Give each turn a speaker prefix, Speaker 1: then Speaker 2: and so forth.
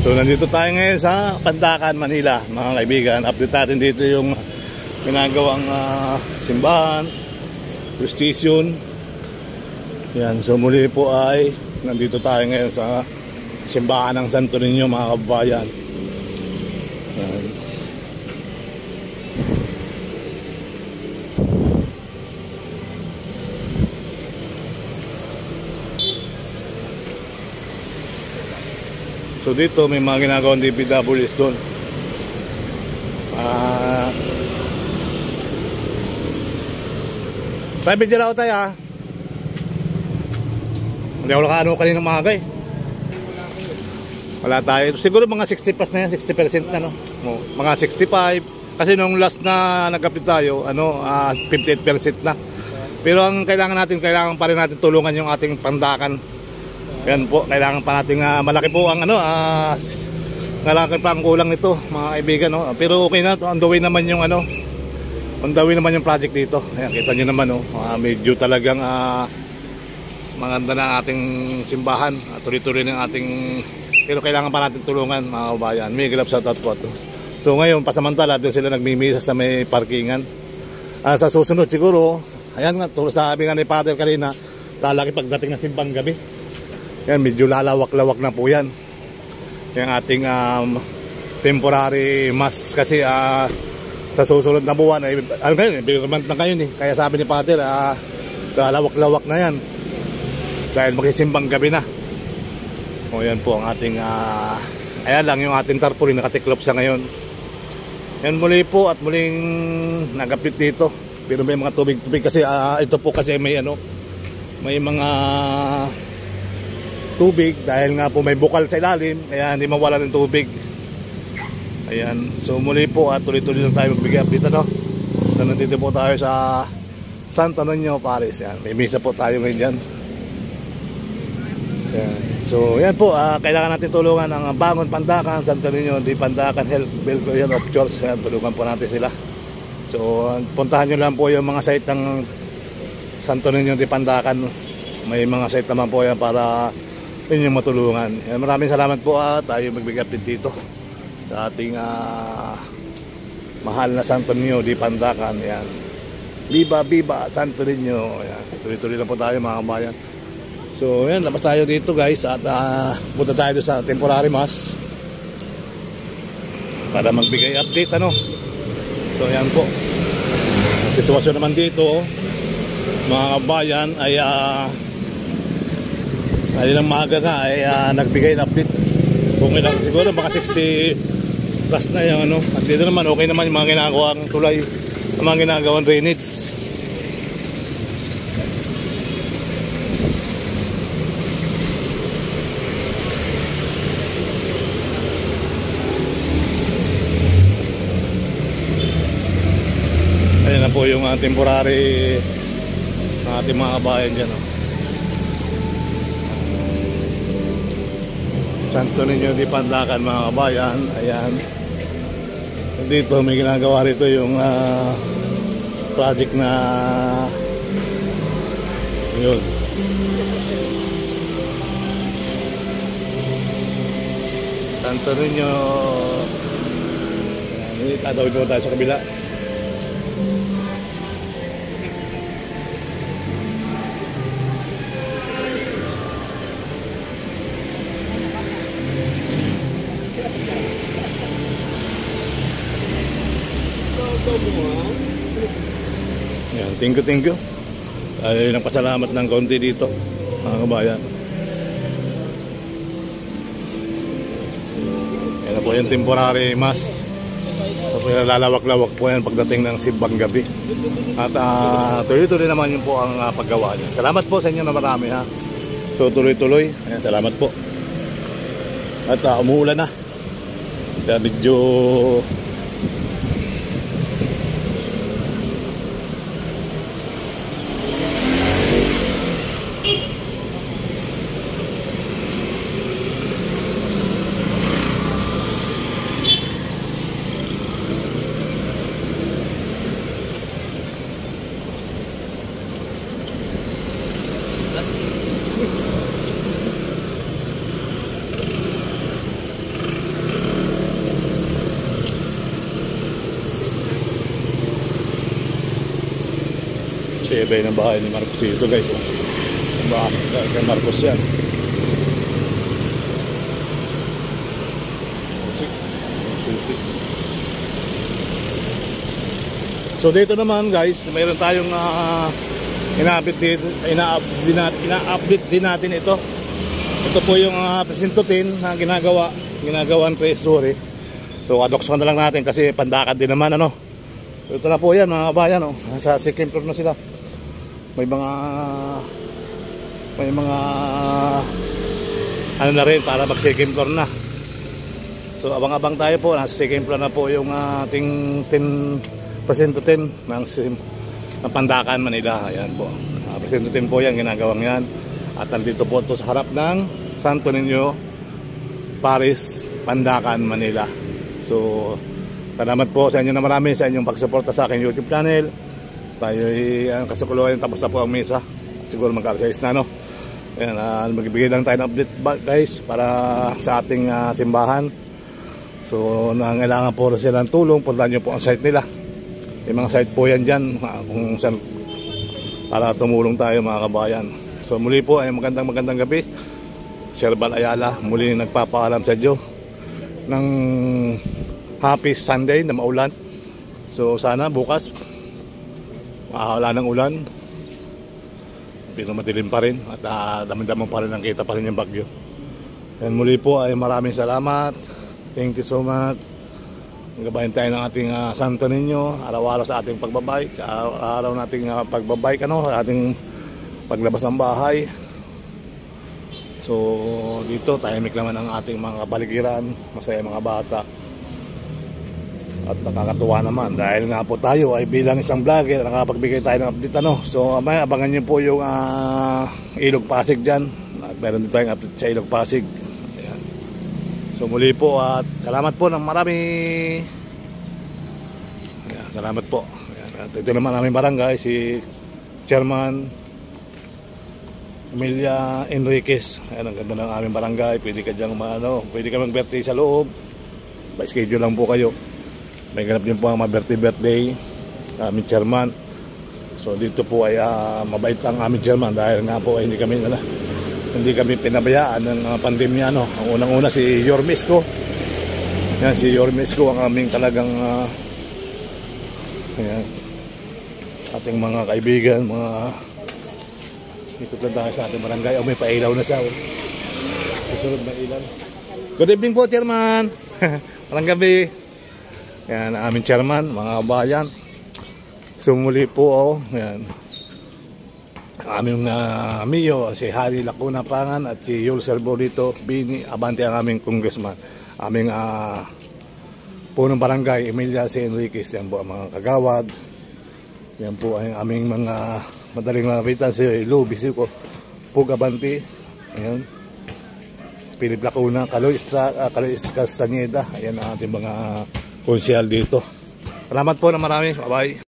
Speaker 1: So nandito tayo ngayon sa Pandacan, Manila, mga kaibigan. Update natin dito yung ginagawang simbahan, Prestation. Yan, so muli po ay nandito tayo ngayon sa simbahan ng Santo Niño, mga kababayan. Yan. So dito may mga ginagawang DPWs doon. Tayo bigyan ako tayo Hindi ako nakaano kanina umaga eh. Wala tayo. Siguro mga 60 plus na yan, 60% na no. Mga 65. Kasi nung last na nagkapit tayo, 58% na. Pero ang kailangan pa rin natin tulungan yung ating Pandacan. Yan po, kailangan pa natin malaki po ang malaki pa ang kulang nito, mga kaibigan, no? Pero okay na, on the way naman yung on the way naman yung project dito. Ayan, kita nyo naman, no? Medyo talagang maganda na ang ating simbahan, tuloy-tuloy ng ating, pero kailangan pa natin tulungan, mga kabayan. May grab sa tatpo to. So ngayon, pasamantala doon sila nagmimisa sa may parkingan. Sa susunod siguro, ayan nga, tulad sabi nga ni Father kanina, lalaki pagdating ng simbang gabi. Yan, medyo lalawak-lawak na po yan. Yung ating temporary mass kasi sa susunod na buwan ay environment na kayo kaya sabi ni Pater lalawak-lawak na yan dahil magsimbang gabi na. O yan po ang ating ayan lang yung ating tarpaulin, nakatiklop siya ngayon. Yan muli po at muling nagapit dito, pero may mga tubig-tubig kasi ito po kasi may may mga tubig dahil nga po may bukal sa ilalim, kaya hindi mawala ng tubig. Ayan, so muli po at tuloy-tuloy lang tayo magbigay update So nandito po tayo sa Santo Niño, Paris. Yan, may misa po tayo ngayon dyan. Ayan. So yan po, kailangan natin tulungan ang Bangon Pandacan, Santo Niño di Pandacan Health Belgrade of Church. Yan, tulungan po natin sila. So puntahan nyo lang po yung mga site ng Santo Niño di Pandacan. May mga site naman po yan para inyong matulungan. Maraming salamat po tayo magbigay update dito sa ating mahal na Santo Niño di Pandacan. Yan. Viva Viva Santo Niño. Yan. Tuloy-tuloy lang po tayo, mga kabayan. So yan, labas tayo dito guys at punta tayo sa temporary mass para magbigay update So yan po. Ang sitwasyon naman dito, mga kabayan, ay ng maaga nga ay nagbigay ng update. Kung ilang siguro baka 60 plus na yung at dito naman okay naman yung mga ginagawang tulay, yung mga ginagawang drainage. Ayan na po yung temporary ng ating mga kabayan dyan Santo Niño di Pandacan, mga kabayan. Ayan, dito may ginagawa rito yung project na yun. Santo Niño. Ayan, tatawid po tayo sa kabila. Yan, thank you. Ay nagpasalamat ng konti dito, mga kabayan. Yan na po yung temporary mass. Lalawak-lawak po yan pagdating ng simbang gabi. At tuloy-tuloy naman yun po ang paggawa niya. Salamat po sa inyo na marami So tuloy-tuloy. Ayan, salamat po. At umuulan na. Kaya medyo Tibay ng bahay ni Marcos dito guys. Bahay kay Marcos yan. So dito naman guys, mayroon tayong ina-update din natin ito. Ito po yung presintutin na ginagawan pre-story. So adoption na lang natin kasi pandakan din naman ano. So, ito na po yan mga kabayan oh. Nasa second floor na sila. May mga ano na rin para mag second floor na. So abang-abang tayo po, nasa second floor na po yung ating 10% ng Pandakan, Manila. Ayan po. Presento 10 po yan, ginagawang yan. At nandito po ito sa harap ng Santo Niño, Paris, Pandakan, Manila. So, salamat po sa inyo na marami sa inyong pagsuporta sa aking YouTube channel. Tayo ang kasukuluhan, tapos na po ang misa. Siguro magkakasayis na no. Ayan, magbibigay lang tayo ng update guys para sa ating simbahan. So, nangailangan po sila ng tulong. Puntahan nyo po ang site nila. May mga site po yan dyan kung saan para tumulong tayo mga kabayan. So muli po ay magandang gabi. Sir Bal Ayala muli nagpapaalam sa Diyos ng happy Sunday na maulan. So sana bukas wala ng ulan, pero madilim pa rin at damang pa rin ang kita pa rin yung bagyo. And muli po ay maraming salamat. Thank you so much. Gabayan tayo ng ating Santo Niño araw-araw sa ating pagbabike, sa araw nating pagbabike sa ating paglabas ng bahay. So dito tahimik naman ang ating mga kapaligiran, masaya mga bata at nakakatuwa naman dahil nga po tayo ay bilang isang vlogger nakapagbigay tayo ng update So abangan nyo po yung Ilog Pasig dyan at meron dito tayong update sa Ilog Pasig. So muli po at salamat po ng marami. Ayan, salamat po. Ayan, at ito naman aming barangay, si Chairman Emilia Enriquez. Ayan, ang ganda ng aming barangay. Pwede ka dyan pwede ka mag-birthday sa loob. By schedule lang po kayo. May ganap din po ang birthday aming chairman. So dito po ay mabait ang aming chairman dahil nga po ay hindi kami pinabayaan ng pandemya Ang unang-una si Yormisco. Yan si Yormisco ang aming talagang ayan, ating mga kaibigan, ikot lang tayo sa ating barangay. May pailaw na siya. Susunod na ilan. Good evening po, Chairman. Parang gabi. Yan ang aming chairman, mga kabayan. Sumuli po yan. Aming Mio, si Harry Lacuna Pangan at si Yul Serbolito Bini Abante ang aming congressman. Aming punong barangay Emilia C. Enriquez. Yan po ang mga kagawad. Yan po ang aming mga madaling lapitan, si Lou Bisico Pug Abante. Ayan. Philip Lacuna, Calois Castaneda. Ayan ang ating mga konsyal dito. Salamat po na marami. Bye bye.